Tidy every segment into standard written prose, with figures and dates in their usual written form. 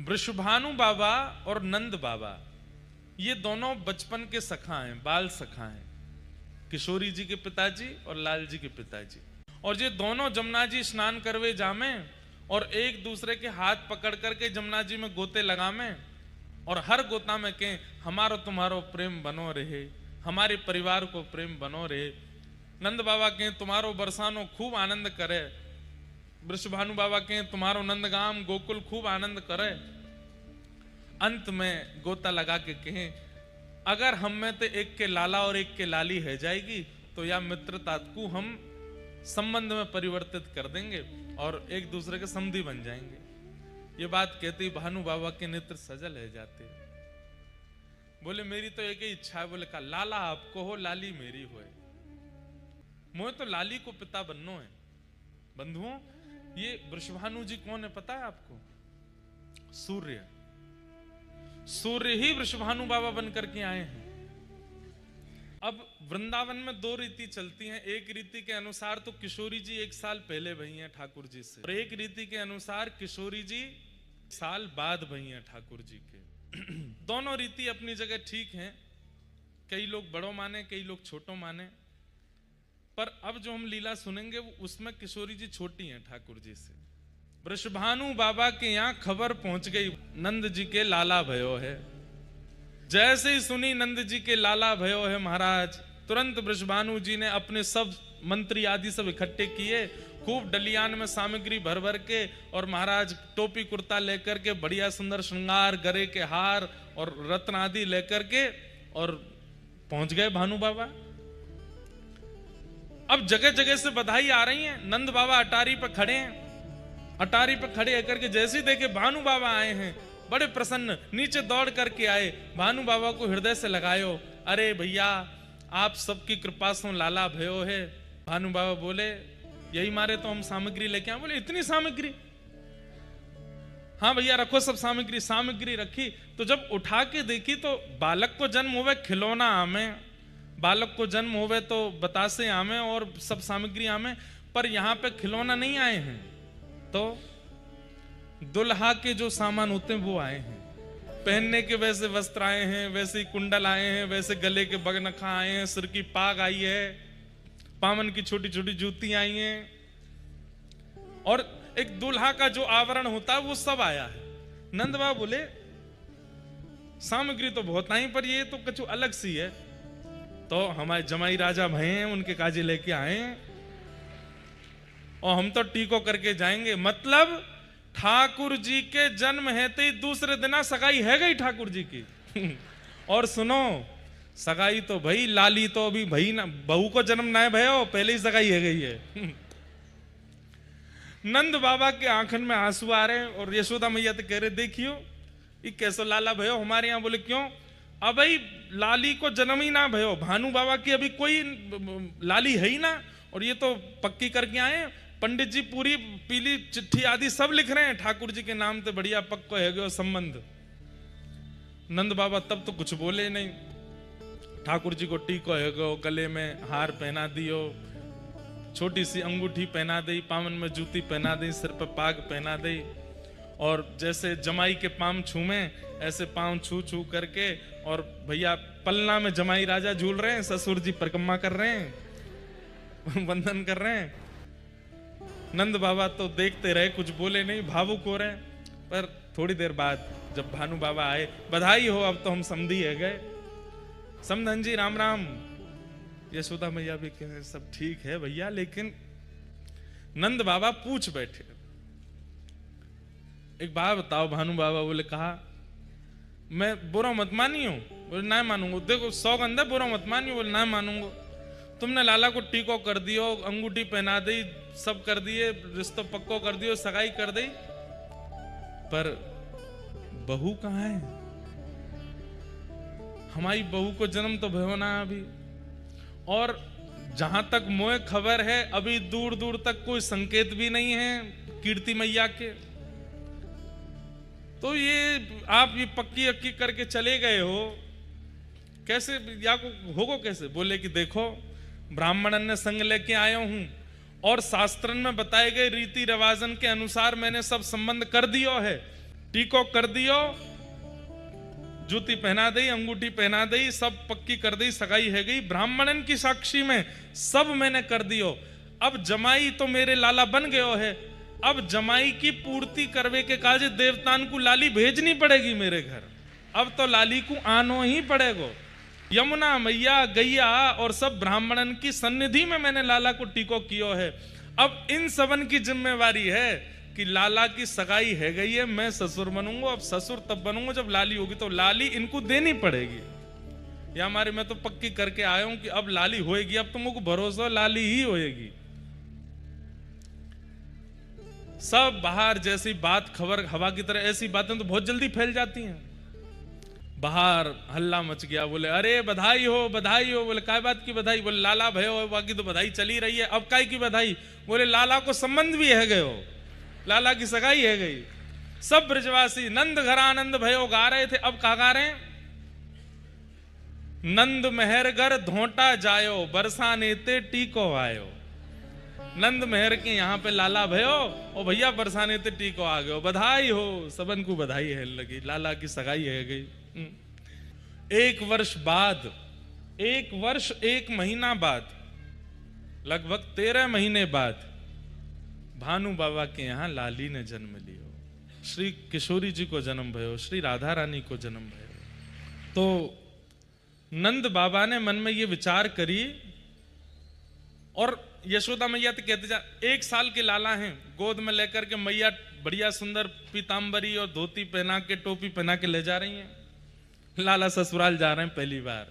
वृषभानु बाबा और नंद बाबा ये दोनों बचपन के सखा हैं, बाल सखा हैं, किशोरी जी के पिताजी और लाल जी के पिताजी। और ये दोनों जमुना जी स्नान करवे जामे और एक दूसरे के हाथ पकड़ करके जमुना जी में गोते लगामे और हर गोता में कहें हमारो तुम्हारो प्रेम बनो रहे, हमारे परिवार को प्रेम बनो रहे। नंद बाबा कहें तुम्हारो बरसानो खूब आनंद करे, वृषभानु बाबा कहें तुम्हारो नंदगाम गोकुल खूब आनंद करे। अंत में गोता लगा के कहें अगर हम में तो एक के लाला और एक के लाली है जाएगी तो या मित्रता को हम संबंध में परिवर्तित कर देंगे और एक दूसरे के समधी बन जाएंगे। ये बात कहती भानु बाबा के नेत्र सजल है जाते। बोले मेरी तो एक ही इच्छा है। बोले कहा लाला आपको हो, लाली मेरी होए। मोहे तो लाली को पिता बननो है। बंधुओं, ये वृषभानु जी कौन है पता है आपको? सूर्य। सूर्य ही वृषभानु बाबा बनकर के आए हैं। अब वृंदावन में दो रीति चलती हैं। एक रीति के अनुसार तो किशोरी जी 1 साल पहले भई हैं ठाकुर जी से, और एक रीति के अनुसार किशोरी जी साल बाद भई हैं ठाकुर जी के। दोनों रीति अपनी जगह ठीक हैं। कई लोग बड़ों माने, कई लोग छोटों माने, पर अब जो हम लीला सुनेंगे वो उसमें किशोरी जी छोटी हैं ठाकुर जी से। वृषभानु बाबा के यहाँ खबर पहुंच गई नंद जी के लाला भयो है। जैसे ही सुनी नंद जी के लाला भयो है महाराज, तुरंत वृषभानु जी ने अपने सब मंत्री आदि सब इकट्ठे किए, खूब डलियान में सामग्री भर भर के, और महाराज टोपी कुर्ता लेकर के बढ़िया सुंदर श्रृंगार, गरे के हार और रत्न आदि लेकर के और पहुंच गए भानु बाबा। अब जगह जगह से बधाई आ रही है। नंद बाबा अटारी पर खड़े हैं। अटारी पर खड़े होकर के जैसे ही देखे भानु बाबा आए हैं, बड़े प्रसन्न नीचे दौड़ करके आए, भानु बाबा को हृदय से लगायो। अरे भैया आप सबकी कृपा से लाला भयो है। भानु बाबा बोले यही मारे तो हम सामग्री लेके आए। बोले इतनी सामग्री? हाँ भैया रखो सब सामग्री। सामग्री रखी तो जब उठा के देखी तो बालक को जन्म हुए खिलौना आमे, बालक को जन्म हुए तो बतासे आमे और सब सामग्री आमे, पर यहाँ पे खिलौना नहीं आए हैं, तो दुल्हा के जो सामान होते हैं वो आए हैं। पहनने के वैसे वस्त्र आए हैं, वैसे ही कुंडल आए हैं, वैसे गले के बगनखा आए हैं, सिर की पाग आई है, पामन की छोटी छोटी जूती आई हैं, और एक दुल्हा का जो आवरण होता है वो सब आया है। नंद बाबा बोले सामग्री तो बहुत आई, पर ये तो कुछ अलग सी है। तो हमारे जमाई राजा भय हैं, उनके काजे लेके आए हैं और हम तो टीको करके जाएंगे। मतलब ठाकुर जी के जन्म है तो दूसरे दिन सगाई है गई ठाकुर जी की। और सुनो सगाई तो भाई लाली तो अभी भाई ना, बहू को जन्म ना है भयो, पहले ही सगाई है गई है। नंद बाबा के आंखन में आंसू आ रहे हैं और यशोदा मैया तो कह रहे देखियो ये कैसो लाला भयो हमारे यहाँ। बोले क्यों? अब भाई लाली को जन्म ही ना भयो, भानु बाबा की अभी कोई लाली है ही ना, और ये तो पक्की करके आए। पंडित जी पूरी पीली चिट्ठी आदि सब लिख रहे हैं ठाकुर जी के नाम पे, बढ़िया पक्को है गयो संबंध। नंद बाबा तब तो कुछ बोले नहीं। ठाकुर जी को टीको है गयो, गले में हार पहना दियो, छोटी सी अंगूठी पहना दी, पावन में जूती पहना दी, सिर पर पाग पहना दी, और जैसे जमाई के पांव छूमे ऐसे पांव छू छू करके, और भैया पलना में जमाई राजा झूल रहे हैं, ससुर जी परिक्रमा कर रहे हैं, वंदन कर रहे हैं। नंद बाबा तो देखते रहे, कुछ बोले नहीं, भावुक हो रहे। पर थोड़ी देर बाद जब भानु बाबा आए, बधाई हो अब तो हम समधी है गए। समधन जी राम राम। यशोदा मैया भी कह सब ठीक है भैया, लेकिन नंद बाबा पूछ बैठे एक बात बताओ। भानु बाबा बोले कहा मैं बुरा मत मानी हूं। बोले ना मानूंगा। देखो सौगंध है, बुरा मत मानियो। बोले ना मानूंगा। तुमने लाला को टीको कर दियो, अंगूठी पहना दी, सब कर दिए, रिश्तो पक्को कर दियो, सगाई कर दी, पर बहू कहाँ है? हमारी बहू को जन्म तो भयो ना अभी, और जहां तक मोए खबर है अभी दूर दूर तक कोई संकेत भी नहीं है कीर्ति मैया के। तो ये आप ये पक्की अक्की करके चले गए हो, कैसे या को होगो कैसे? बोले कि देखो ब्राह्मणन ने संग लेके आया हूं और शास्त्रन में बताए गए रीति रिवाजन के अनुसार मैंने सब संबंध कर दियो है। टीको कर दियो, जूती पहना दी, अंगूठी पहना दी, सब पक्की कर दी, सगाई है गई, ब्राह्मणन की साक्षी में सब मैंने कर दियो। अब जमाई तो मेरे लाला बन गयो है, अब जमाई की पूर्ति करवे के काज देवतान को लाली भेजनी पड़ेगी मेरे घर। अब तो लाली को आनो ही पड़ेगो। यमुना मैया, गैया और सब ब्राह्मणन की सन्निधि में मैंने लाला को टीको कियो है। अब इन सबन की जिम्मेवारी है कि लाला की सगाई है गई है, मैं ससुर बनूंगा। अब ससुर तब बनूंगा जब लाली होगी, तो लाली इनको देनी पड़ेगी। या हमारे मैं तो पक्की करके आया हूं कि अब लाली होएगी, अब तुमको भरोसा लाली ही होएगी। सब बाहर जैसी बात खबर हवा की तरह, ऐसी बातें तो बहुत जल्दी फैल जाती हैं। बाहर हल्ला मच गया, बोले अरे बधाई हो बधाई हो। बोले काय बात की बधाई? बोले लाला भयो, बाकी तो बधाई चली रही है, अब काय की बधाई? बोले लाला को संबंध भी है गयो, लाला की सगाई है गई। सब ब्रजवासी नंद घर आनंद भयो गा रहे थे। अब कहा गा रहे हैं? नंद मेहरगर धोटा जायो, बरसाने ते टीको आयो। नंद मेहर के यहाँ पे लाला भयो और भैया बरसाने ते टीको आ गयो, बधाई हो। सबन को बधाई है लगी, लाला की सगाई है गई। 1 वर्ष बाद, 1 वर्ष 1 महीना बाद, लगभग 13 महीने बाद भानु बाबा के यहाँ लाली ने जन्म लियो। श्री किशोरी जी को जन्म भयो, श्री राधा रानी को जन्म भयो। तो नंद बाबा ने मन में ये विचार करी, और यशोदा मैया तो कहते जा 1 साल के लाला हैं, गोद में लेकर के मैया बढ़िया सुंदर पीतांबरी और धोती पहना के, टोपी पहना के ले जा रही हैं। लाला ससुराल जा रहे हैं पहली बार,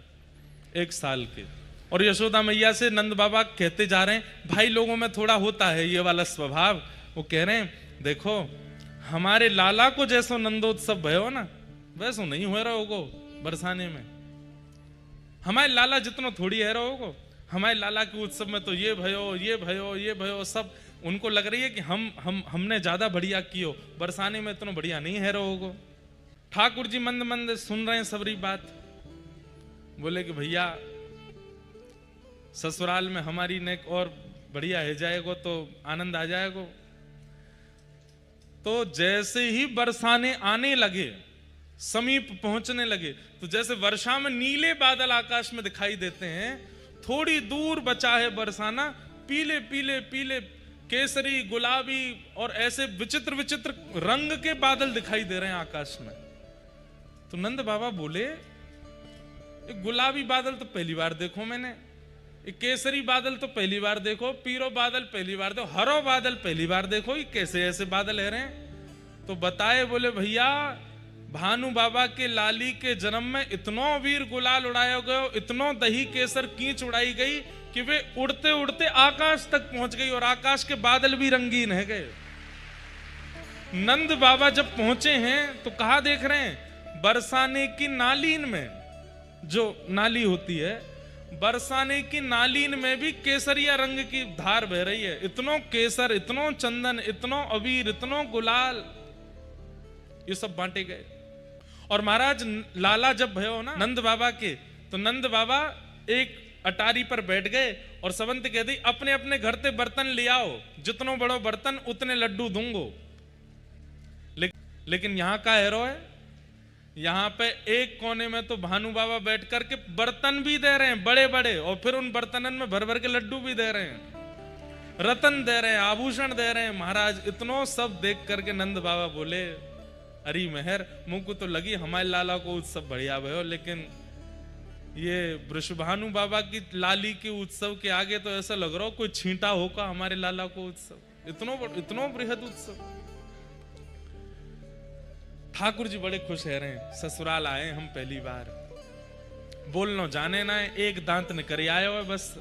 1 साल के। और यशोदा मैया से नंद बाबा कहते जा रहे हैं, भाई लोगों में थोड़ा होता है ये वाला स्वभाव। वो कह रहे हैं देखो हमारे लाला को जैसो नंदोत्सव भयो ना, वैसो नहीं हो रहा होगो बरसाने में। हमारे लाला जितनो थोड़ी है रहोगो, हमारे लाला के उत्सव में तो ये भयो ये भयो ये भयो, सब उनको लग रही है कि हमने ज्यादा बढ़िया कियो, बरसाने में इतना बढ़िया नहीं है रहोगो। ठाकुर जी मंद मंद सुन रहे हैं सबरी बात। बोले कि भैया ससुराल में हमारी नेक और बढ़िया है जाएगो तो आनंद आ जाएगो। तो जैसे ही बरसाने आने लगे, समीप पहुंचने लगे, तो जैसे वर्षा में नीले बादल आकाश में दिखाई देते हैं, थोड़ी दूर बचा है बरसाना, पीले पीले पीले केसरी गुलाबी और ऐसे विचित्र विचित्र रंग के बादल दिखाई दे रहे हैं आकाश में। तो नंद बाबा बोले एक गुलाबी बादल तो पहली बार देखो मैंने, एक केसरी बादल तो पहली बार देखो, पीरो बादल पहली बार देखो, हरो बादल पहली बार देखो, ये कैसे ऐसे बादल है रहे हैं? तो बताए, बोले भैया भानु बाबा के लाली के जन्म में इतनो वीर गुलाल उड़ाया गयो, इतनो दही केसर कींच उड़ाई गई कि वे उड़ते उड़ते आकाश तक पहुंच गई, और आकाश के बादल भी रंगीन है गए। नंद बाबा जब पहुंचे हैं तो कहा देख रहे हैं? बरसाने की नालीन में, जो नाली होती है, बरसाने की नालीन में भी केसरिया रंग की धार बह रही है। इतनो केसर, इतनो चंदन, इतनो अबीर, इतनो गुलाल, ये सब बांटे गए। और महाराज लाला जब भयो ना नंद बाबा के, तो नंद बाबा एक अटारी पर बैठ गए और सबंत कह दी अपने अपने घर से बर्तन ले आओ, जितनो बड़ो बर्तन उतने लड्डू दूंगो। लेकिन यहां का हैरो है, यहां पे एक कोने में तो भानु बाबा बैठ करके बर्तन भी दे रहे हैं बड़े बड़े, और फिर उन बर्तनन में भर भर के लड्डू भी दे रहे हैं, रतन दे रहे हैं, आभूषण दे रहे हैं। महाराज इतनो सब देख करके नंद बाबा बोले, अरे मेहर मुंह को तो लगी हमारे लाला को उत्सव बढ़िया भयो, लेकिन ये वृषभानु बाबा की लाली के उत्सव के आगे तो ऐसा लग रहा हो कोई छींटा होगा हमारे लाला को उत्सव, इतनो बृहद उत्सव। ठाकुर जी बड़े खुश है रहे हैं, ससुराल आए हम पहली बार, बोलनो जाने ना, एक दांत निकल आया है बस।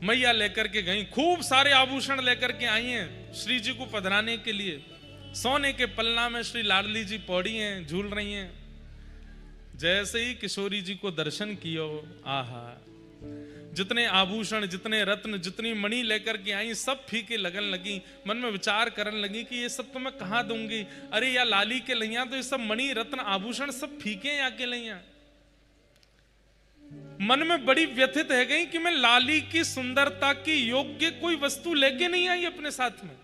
मैया लेकर के गई, खूब सारे आभूषण लेकर के आई हैं श्री जी को पधराने के लिए। सोने के पलना में श्री लाडली जी पौड़ी हैं, झूल रही हैं। जैसे ही किशोरी जी को दर्शन कियो, आहा, जितने आभूषण, जितने रत्न, जितनी मणि लेकर के आई, सब फीके लगन लगी। मन में विचार करने लगी कि ये सब तो मैं कहाँ दूंगी, अरे या लाली के लैया तो ये सब मणि रत्न आभूषण सब फीके या के लैया। मन में बड़ी व्यथित है गई कि मैं लाली की सुंदरता की योग्य कोई वस्तु लेके नहीं आई अपने साथ में,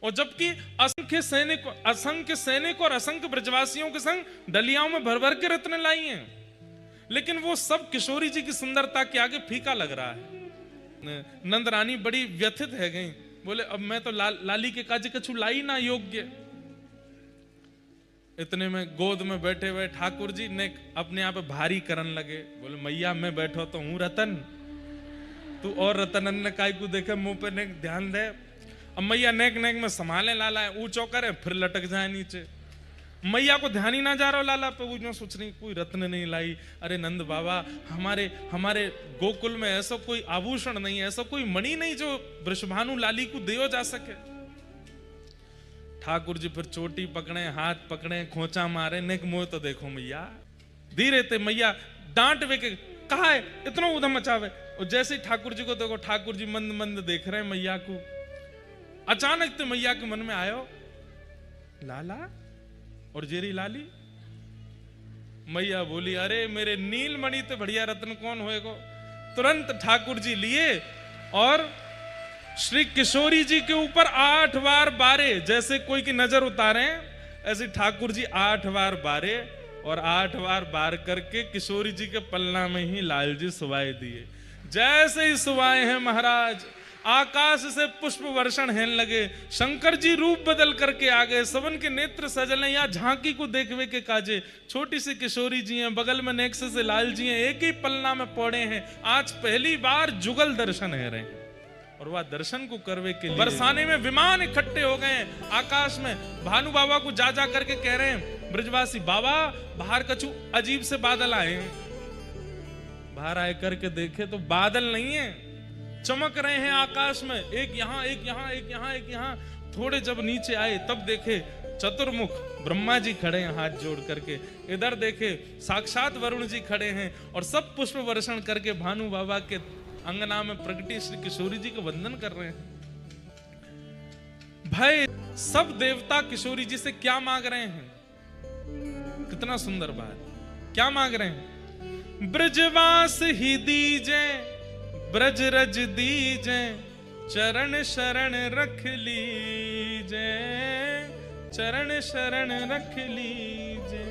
और जबकि असंख्य सैनिक और असंख्य ब्रजवासियों के संग डलियाओं में भर भर के रत्न लाई हैं, लेकिन वो सब किशोरी जी की सुंदरता के आगे फीका लग रहा है। नंद रानी बड़ी व्यथित है गई, बोले अब मैं तो लाली के काज कछु लाई ना योग्य। इतने में गोद में बैठे हुए ठाकुर जी ने अपने आप भारी करन लगे, बोले मैया मैं बैठो तो हूं रतन, तू और रतन अन्य काय को देखे मुंह पे नेक ध्यान दे। अब मैया नेक नेक में संभाले लाला है, ऊंचो करे फिर लटक जाए नीचे। मैया को ध्यान ही ना जा रहा लाला पे, वो सोच रही कोई रत्न नहीं लाई। अरे नंद बाबा हमारे गोकुल में ऐसा कोई आभूषण नहीं है, ऐसा कोई मणि नहीं जो वृषभानु लाली को दियो जा सके। ठाकुर जी फिर चोटी पकड़े, हाथ पकड़े, खोचा मारे, नेक मोह तो देखो मैया। धीरे ते मैया डांट वे के कहा है इतना उधम मचावे। और जैसे ही ठाकुर जी को देखो, ठाकुर जी मंद मंद देख रहे हैं मैया को। अचानक तो मैया के मन में आयो लाला और जेरी लाली। मैया बोली अरे मेरे नीलमणि तो बढ़िया रत्न कौन होएगो। तुरंत ठाकुर जी लिए और श्री किशोरी जी के ऊपर 8 बार बारे, जैसे कोई की नजर उतारे ऐसे ठाकुर जी 8 बार बारे और 8 बार बार करके किशोरी जी के पलना में ही लाल जी सुवाए दिए। जैसे ही सुवाए हैं महाराज, आकाश से पुष्प वर्षण हेन लगे। शंकर जी रूप बदल करके आ गए, सबन के नेत्र सजल हैं। या झांकी को देखवे के काजे छोटी सी किशोरी जी हैं, बगल में नेक्स से लाल जी हैं, एक ही पलना में पौड़े हैं। आज पहली बार जुगल दर्शन है रहे हैं और वह दर्शन को करवे के लिए बरसाने में विमान इकट्ठे हो गए आकाश में। भानु बाबा को जा जा करके कह रहे हैं ब्रजवासी, बाबा बाहर कछु अजीब से बादल आए हैं। बाहर आए करके देखे तो बादल नहीं है, चमक रहे हैं आकाश में, एक यहां एक यहां एक यहां एक यहां। थोड़े जब नीचे आए तब देखे चतुर्मुख ब्रह्मा जी खड़े हैं हाथ जोड़ करके। इधर देखे साक्षात वरुण जी खड़े हैं और सब पुष्प वर्षण करके भानु बाबा के अंगना में प्रगटी श्री किशोरी जी को वंदन कर रहे हैं। भाई सब देवता किशोरी जी से क्या मांग रहे हैं, कितना सुंदर बात। क्या मांग रहे हैं? ब्रजवास ही दीजे, ब्रज रज दीजे, चरण शरण रख लीजे, चरण शरण रख लीजे।